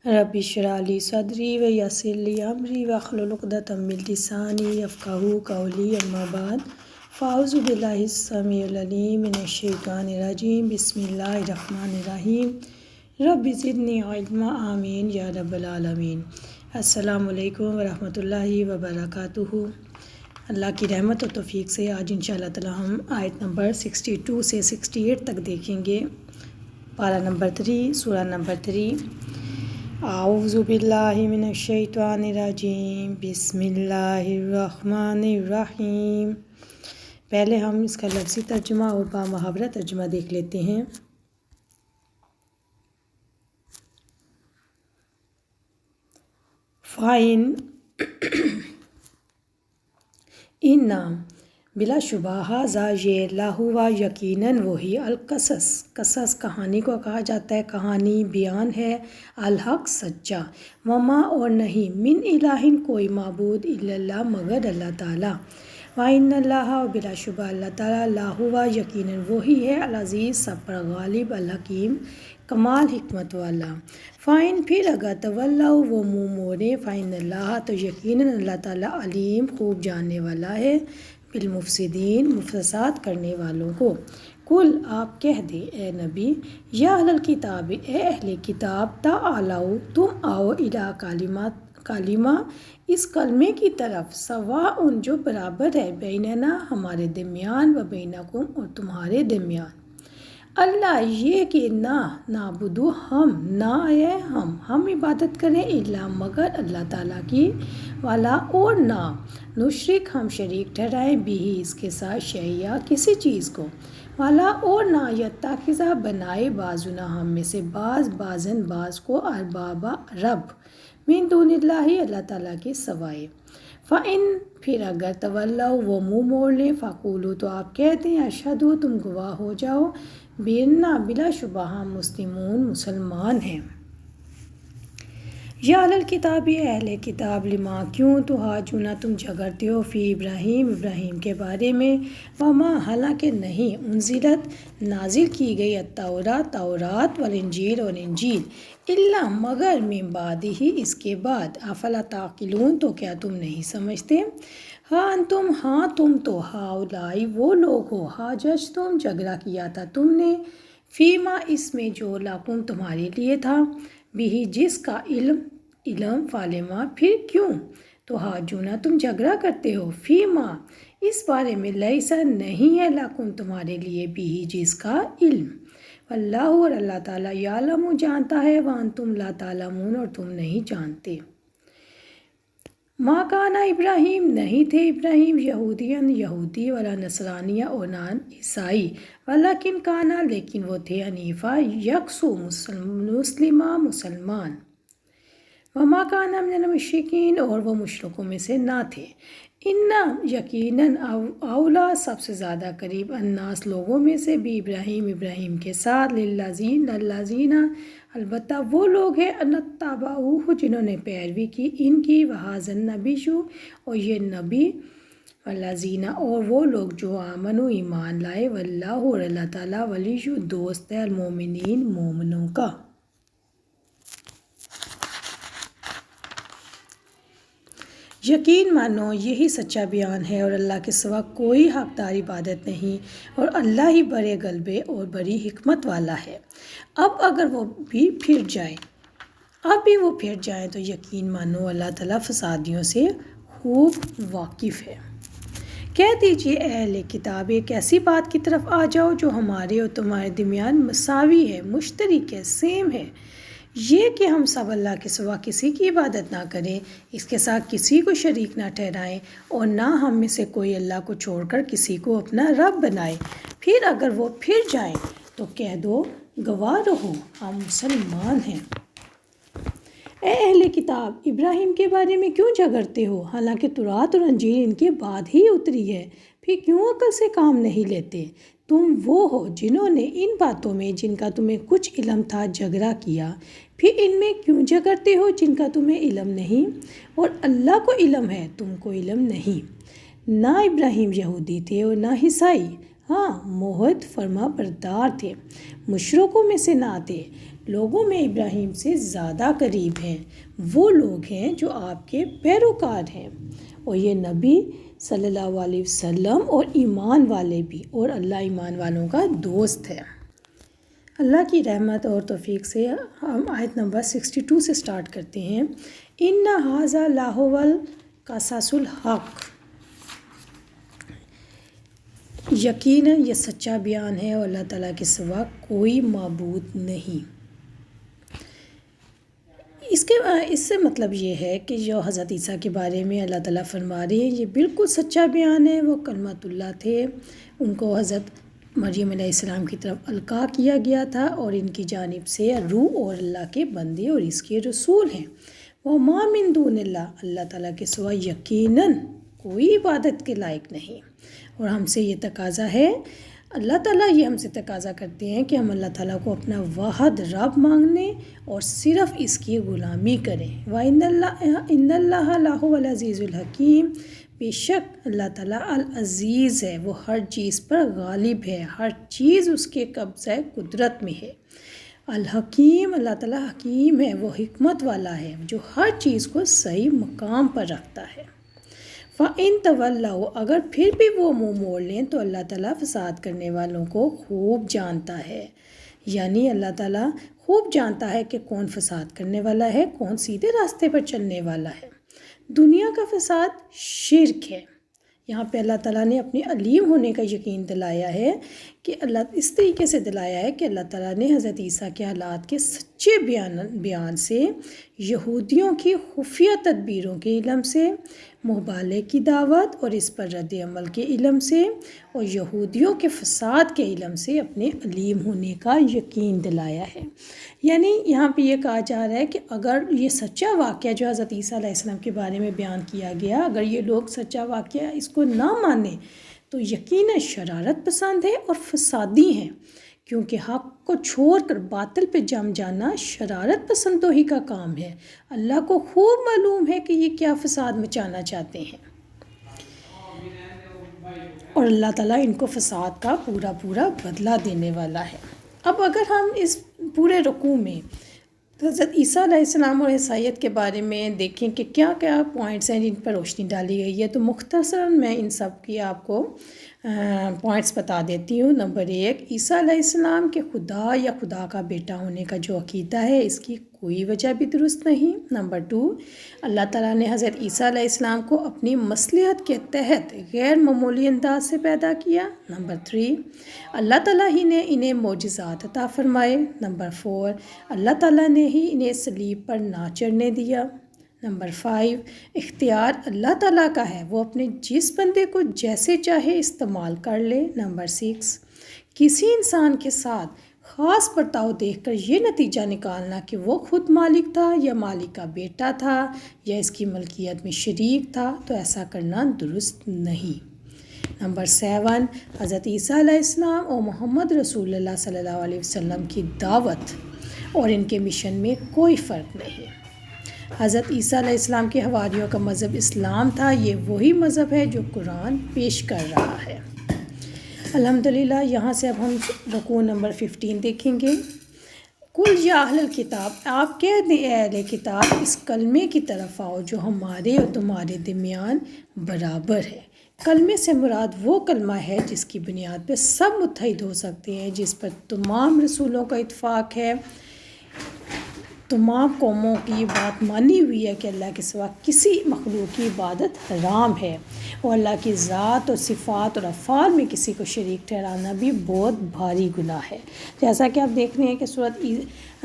رب اشرح لی صدری ویسر لی امری واحلل عقدۃ من لسانی یفقہوا قولی اما بعد فاعوذ باللہ السمیع العلیم من الشیطان الرجیم بسم اللہ الرحمن الرحیم رب زدنی علما آمین یا رب العالمین۔ السلام علیکم ورحمۃ اللہ وبرکاتہ۔ اللہ کی رحمت و توفیق سے آج انشاءاللہ تعالی ہم آیت نمبر 62 سے 68 تک دیکھیں گے۔ پارہ نمبر 3 سورہ نمبر 3۔ اعوذ باللہ من الشیطان الرجیم بسم اللہ الرحمن الرحیم۔ پہلے ہم اس کا لفظی ترجمہ اور بامحاورہ ترجمہ دیکھ لیتے ہیں۔ فَإِنْ ان بلا شبہ ھذا یہ لاہوا یقیناً وہی القصص قصص کہانی کو کہا جاتا ہے، کہانی بیان ہے، الحق سچا، وما اور نہیں، من الہ کوئی معبود الا اللہ مگر اللہ تعالیٰ، وَإِنَّ اللَّهَ اور بلا شبہ اللہ تعالیٰ لاہوا یقیناً وہی ہے العزیز سب پر غالب، الحکیم کمال حکمت والا۔ فَإِن پھر اگر تولوا وہ منہ موڑے، فَإِنَّ اللَّهَ تو یقیناً اللہ تعالیٰ علیم خوب جاننے والا ہے، بالمفسدین فساد کرنے والوں کو۔ کل آپ کہہ دے اے نبی، یا اہل الکتاب اے اہل کتاب، تعالوا تم آؤ، الی کلمہ اس کلمے کی طرف، سواء جو برابر ہے، بیننا ہمارے درمیان، و بینکم اور تمہارے درمیان، اللہ یہ کہ نہ نعبدو ہم نہ ہے ہم عبادت کریں، الا مگر اللہ تعالیٰ کی، والا اور نہ نشرک ہم شریک ٹھہرائیں، بھی اس کے ساتھ شیئا کسی چیز کو، والا اور نہ یتخذ بنائے بعضنا ہم میں سے بعضن بعض کو، اربابا رب، من دون اللہ تعالیٰ کے سوائے۔ فَإِن پھر اگر تولوا وہ منہ موڑ لیں، فَقُولُوا تو آپ کہتے ہیں، اشہدوا تم گواہ ہو جاؤ، بِأَنَّا بلا شبہ ہم مسلمون مسلمان ہیں۔ یا اہل الکتاب اہل کتاب، لما کیوں تحاجون تم جھگڑتے ہو، فی ابراہیم کے بارے میں، وما حالانکہ نہیں، انزلت نازل کی گئی، تورات والانجیل اور انجیل، الا مگر من بعد ہی اس کے بعد، افلا تعقلون تو کیا تم نہیں سمجھتے۔ ہاں تم تو ہاؤلائی وہ لوگ ہو، حاججتم جھگڑا کیا تھا تم نے، فیما اس میں جو لکم تمہارے لیے تھا، بھی جس کا علم فالما پھر کیوں، تو حاجونا تم جھگڑا کرتے ہو، فیما اس بارے میں، لیسا نہیں ہے، لکم تمہارے لیے، بھی جس کا علم، واللہ اور اللہ تعالیٰ، یعلم جانتا ہے، وانتم لا تعلمون اور تم نہیں جانتے۔ ما کانا ابراہیم نہیں تھے ابراہیم، یہودی ولا نصرانیہ اور نہ عیسائی، ولیکن کانا لیکن وہ تھے، حنیفہ یکسو مسلمان، وما کانا من المشرکین اور وہ مشرکوں میں سے نہ تھے، ان یقیناً اولا سب سے زیادہ قریب، الناس لوگوں میں سے، بھی ابراہیم کے ساتھ، للذین البتہ وہ لوگ ہیں، اتبعوہ جنہوں نے پیروی کی ان کی، وھذا النبی اور یہ نبی، والذین اور وہ لوگ جو آمنوا ایمان لائے، واللہ اور اللہ تعالیٰ، ولی دوست ہے، المومنین مومنوں کا۔ یقین مانو یہی سچا بیان ہے، اور اللہ کے سوا کوئی حقدار عبادت نہیں، اور اللہ ہی بڑے غلبے اور بڑی حکمت والا ہے۔ اب اگر وہ بھی پھر جائیں تو یقین مانو اللہ تعالیٰ فسادیوں سے خوب واقف ہے۔ کہہ دیجئے اے اہل کتاب، ایک ایسی بات کی طرف آ جاؤ جو ہمارے اور تمہارے درمیان مساوی ہے، مشترک ہے، سیم ہے، یہ کہ ہم سب اللہ کے سوا کسی کی عبادت نہ کریں، اس کے ساتھ کسی کو شریک نہ ٹھہرائیں، اور نہ ہم میں سے کوئی اللہ کو چھوڑ کر کسی کو اپنا رب بنائے۔ پھر اگر وہ پھر جائیں تو کہہ دو، گواہ رہو، ہم مسلمان ہیں۔ اے اہل کتاب، ابراہیم کے بارے میں کیوں جھگڑتے ہو، حالانکہ تورات اور انجیل ان کے بعد ہی اتری ہے، پھر کیوں عقل سے کام نہیں لیتے۔ تم وہ ہو جنہوں نے ان باتوں میں جن کا تمہیں کچھ علم تھا جھگڑا کیا، پھر ان میں کیوں جھگڑتے ہو جن کا تمہیں علم نہیں، اور اللہ کو علم ہے تم کو علم نہیں۔ نہ ابراہیم یہودی تھے اور نہ عیسائی، ہاں موحد فرما بردار تھے، مشرکوں میں سے نہ تھے، لوگوں میں ابراہیم سے زیادہ قریب ہیں، وہ لوگ ہیں جو آپ کے پیروکار ہیں، اور یہ نبی صلی اللہ علیہ وسلم اور ایمان والے بھی، اور اللہ ایمان والوں کا دوست ہے۔ اللہ کی رحمت اور توفیق سے ہم آیت نمبر 62 سے سٹارٹ کرتے ہیں۔ ان ھذا لہو القصص الحق، یقیناً یہ سچا بیان ہے اور اللہ تعالیٰ کے سوا کوئی معبود نہیں۔ اس سے مطلب یہ ہے کہ جو حضرت عیسیٰ کے بارے میں اللہ تعالیٰ فرما رہے ہیں یہ بالکل سچا بیان ہے۔ وہ کلمۃ اللہ تھے، ان کو حضرت مریم علیہ السلام کی طرف القاء کیا گیا تھا، اور ان کی جانب سے روح اور اللہ کے بندے اور اس کے رسول ہیں۔ وَمَا مِن دُونِ اللَّهِ، اللہ تعالیٰ کے سوا یقیناً کوئی عبادت کے لائق نہیں۔ اور ہم سے یہ تقاضا ہے، اللہ تعالیٰ یہ ہم سے تقاضا کرتے ہیں کہ ہم اللہ تعالیٰ کو اپنا واحد رب مانگنے اور صرف اس کی غلامی کریں۔ وَإِنَّ اللَّهَ لَهُوَ الْعَزِيزُ الْحَكِيمُ، بے شک اللہ تعالیٰ العزیز ہے، وہ ہر چیز پر غالب ہے، ہر چیز اس کے قبضہ قدرت میں ہے۔ الحکیم، اللہ تعالیٰ حکیم ہے، وہ حکمت والا ہے جو ہر چیز کو صحیح مقام پر رکھتا ہے۔ فَإِن تَوَلَّوْا، اگر پھر بھی وہ منہ موڑ لیں تو اللہ تعالیٰ فساد کرنے والوں کو خوب جانتا ہے، یعنی اللہ تعالیٰ خوب جانتا ہے کہ کون فساد کرنے والا ہے، کون سیدھے راستے پر چلنے والا ہے۔ دنیا کا فساد شرک ہے۔ یہاں پہ اللہ تعالیٰ نے اپنے علیم ہونے کا یقین دلایا ہے کہ اللہ اس طریقے سے دلایا ہے کہ اللہ تعالیٰ نے حضرت عیسیٰ کے حالات کے سچے بیان سے، یہودیوں کی خفیہ تدبیروں کے علم سے، مبالغے کی دعوت اور اس پر رد عمل کے علم سے، اور یہودیوں کے فساد کے علم سے اپنے علیم ہونے کا یقین دلایا ہے۔ یعنی یہاں پہ یہ کہا جا رہا ہے کہ اگر یہ سچا واقعہ جو حضرت عیسیٰ علیہ السلام کے بارے میں بیان کیا گیا، اگر یہ لوگ سچا واقعہ اس کو نہ مانیں تو یقیناً شرارت پسند ہے اور فسادی ہیں، کیونکہ حق کو چھوڑ کر باطل پہ جم جانا شرارت پسندوں ہی کا کام ہے۔ اللہ کو خوب معلوم ہے کہ یہ کیا فساد مچانا چاہتے ہیں، اور اللہ تعالیٰ ان کو فساد کا پورا بدلہ دینے والا ہے۔ اب اگر ہم اس پورے رکوع میں حضرت عیسیٰ علیہ السلام اور عیسائیت کے بارے میں دیکھیں کہ کیا کیا پوائنٹس ہیں جن پر روشنی ڈالی گئی ہے، تو مختصراً میں ان سب کی آپ کو پوائنٹس بتا دیتی ہوں۔ نمبر 1، عیسیٰ علیہ السلام کے خدا یا خدا کا بیٹا ہونے کا جو عقیدہ ہے اس کی کوئی وجہ بھی درست نہیں۔ نمبر 2، اللہ تعالیٰ نے حضرت عیسیٰ علیہ السلام کو اپنی مصلحت کے تحت غیر معمولی انداز سے پیدا کیا۔ نمبر 3، اللہ تعالیٰ ہی نے انہیں معجزات عطا فرمائے۔ نمبر 4، اللہ تعالیٰ نے ہی انہیں صلیب پر نہ چڑھنے دیا۔ نمبر 5، اختیار اللہ تعالیٰ کا ہے، وہ اپنے جس بندے کو جیسے چاہے استعمال کر لے۔ نمبر 6، کسی انسان کے ساتھ خاص برتاؤ دیکھ کر یہ نتیجہ نکالنا کہ وہ خود مالک تھا یا مالک کا بیٹا تھا یا اس کی ملکیت میں شریک تھا، تو ایسا کرنا درست نہیں۔ نمبر 7، حضرت عیسیٰ علیہ السلام اور محمد رسول اللہ صلی اللہ علیہ وسلم کی دعوت اور ان کے مشن میں کوئی فرق نہیں۔ حضرت عیسیٰ علیہ السلام کے حواریوں کا مذہب اسلام تھا، یہ وہی مذہب ہے جو قرآن پیش کر رہا ہے۔ الحمدللہ، یہاں سے اب ہم رکوع نمبر 15 دیکھیں گے۔ کل یا اہل الکتاب، آپ کہہ دیں اے اہل کتاب، اس کلمے کی طرف آؤ جو ہمارے اور تمہارے درمیان برابر ہے۔ کلمے سے مراد وہ کلمہ ہے جس کی بنیاد پہ سب متحد ہو سکتے ہیں، جس پر تمام رسولوں کا اتفاق ہے، تمام قوموں کی یہ بات مانی ہوئی ہے کہ اللہ کے سوا کسی مخلوق کی عبادت حرام ہے، اور اللہ کی ذات اور صفات اور افعال میں کسی کو شریک ٹھہرانا بھی بہت بھاری گناہ ہے۔ جیسا کہ آپ دیکھ رہے ہیں کہ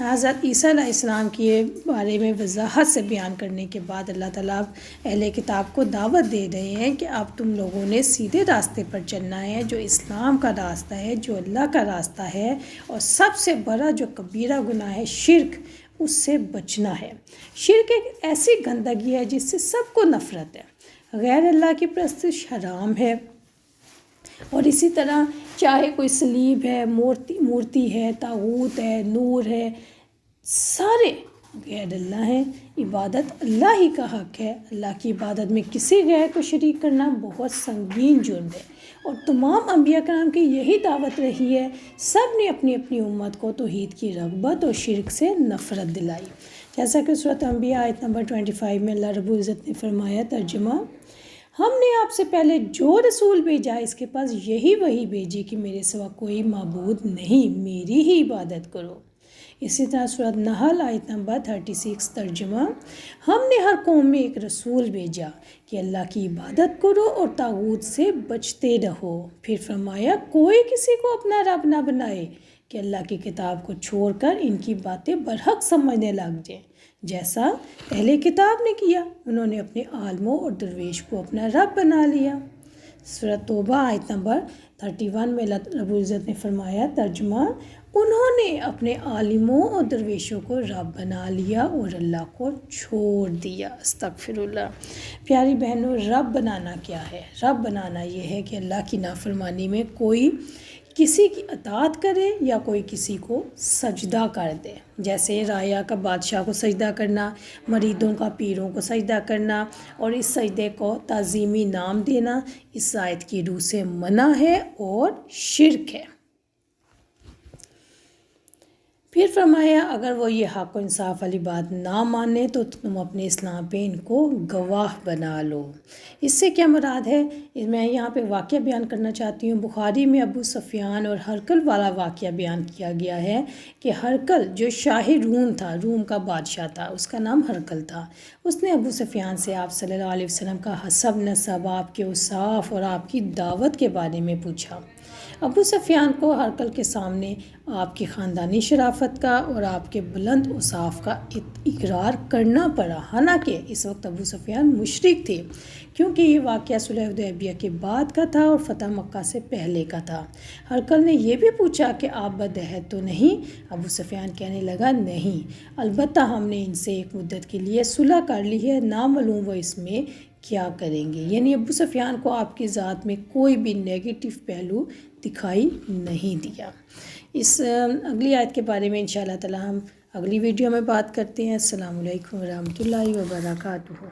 حضرت عیسیٰ علیہ السلام کے بارے میں وضاحت سے بیان کرنے کے بعد اللہ تعالیٰ اہل کتاب کو دعوت دے رہے ہیں کہ اب تم لوگوں نے سیدھے راستے پر چلنا ہے، جو اسلام کا راستہ ہے، جو اللہ کا راستہ ہے، اور سب سے بڑا جو کبیرہ گناہ ہے شرک، اس سے بچنا ہے۔ شرک ایک ایسی گندگی ہے جس سے سب کو نفرت ہے۔ غیر اللہ کی پرستش حرام ہے، اور اسی طرح چاہے کوئی صلیب ہے، مورتی ہے، طاغوت ہے، نور ہے، سارے غیر اللہ ہیں۔ عبادت اللہ ہی کا حق ہے۔ اللہ کی عبادت میں کسی غیر کو شریک کرنا بہت سنگین جرم ہے، اور تمام انبیاء کرام کی یہی دعوت رہی ہے، سب نے اپنی اپنی امت کو توحید کی رغبت اور شرک سے نفرت دلائی۔ جیسا کہ سورۃ انبیاء آیت نمبر 25 میں اللہ رب العزت نے فرمایا، ترجمہ: ہم نے آپ سے پہلے جو رسول بھیجا اس کے پاس یہی وحی بھیجی کہ میرے سوا کوئی معبود نہیں، میری ہی عبادت کرو۔ اسی طرح سورۃ نحل آیت نمبر 36 ترجمہ: ہم نے ہر قوم میں ایک رسول بھیجا کہ اللہ کی عبادت کرو اور طاغوت سے بچتے رہو۔ پھر فرمایا، کوئی کسی کو اپنا رب نہ بنائے کہ اللہ کی کتاب کو چھوڑ کر ان کی باتیں برحق سمجھنے لگ جائیں، جیسا اہل کتاب نے کیا۔ انہوں نے اپنے عالموں اور درویش کو اپنا رب بنا لیا۔ سورۃ توبہ آیت نمبر 31 میں اللہ رب العزت نے فرمایا، ترجمہ: انہوں نے اپنے عالموں اور درویشوں کو رب بنا لیا اور اللہ کو چھوڑ دیا۔ استغفر اللہ۔ پیاری بہنوں، رب بنانا کیا ہے؟ رب بنانا یہ ہے کہ اللہ کی نافرمانی میں کوئی کسی کی اطاعت کرے یا کوئی کسی کو سجدہ کر دے، جیسے رایا کا بادشاہ کو سجدہ کرنا، مریدوں کا پیروں کو سجدہ کرنا اور اس سجدے کو تعظیمی نام دینا اس آیت کی روح سے منع ہے اور شرک ہے۔ پھر فرمایا، اگر وہ یہ حق و انصاف والی بات نہ مانے تو تم اپنے اسلام پہ ان کو گواہ بنا لو۔ اس سے کیا مراد ہے؟ میں یہاں پہ واقعہ بیان کرنا چاہتی ہوں۔ بخاری میں ابو سفیان اور ہرقل والا واقعہ بیان کیا گیا ہے کہ ہرقل جو شاہ روم تھا، روم کا بادشاہ تھا، اس کا نام ہرقل تھا، اس نے ابو سفیان سے آپ صلی اللہ علیہ وسلم کا حسب نسب، آپ کے اوصاف اور آپ کی دعوت کے بارے میں پوچھا۔ ابو سفیان کو ہرقل کے سامنے آپ کی خاندانی شرافت کا اور آپ کے بلند اوصاف کا اقرار کرنا پڑا، حالانکہ اس وقت ابو سفیان مشرک تھے، کیونکہ یہ واقعہ صلح حدیبیہ کے بعد کا تھا اور فتح مکہ سے پہلے کا تھا۔ ہرقل نے یہ بھی پوچھا کہ آپ بدعہد تو نہیں؟ ابو سفیان کہنے لگا، نہیں، البتہ ہم نے ان سے ایک مدت کے لیے صلح کر لی ہے، نامعلوم وہ اس میں کیا کریں گے۔ یعنی ابو سفیان کو آپ کی ذات میں کوئی بھی نیگیٹو پہلو دکھائی نہیں دیا۔ اس اگلی آیت کے بارے میں انشاءاللہ تعالی ہم اگلی ویڈیو میں بات کرتے ہیں۔ السلام علیکم ورحمۃ اللہ وبرکاتہ۔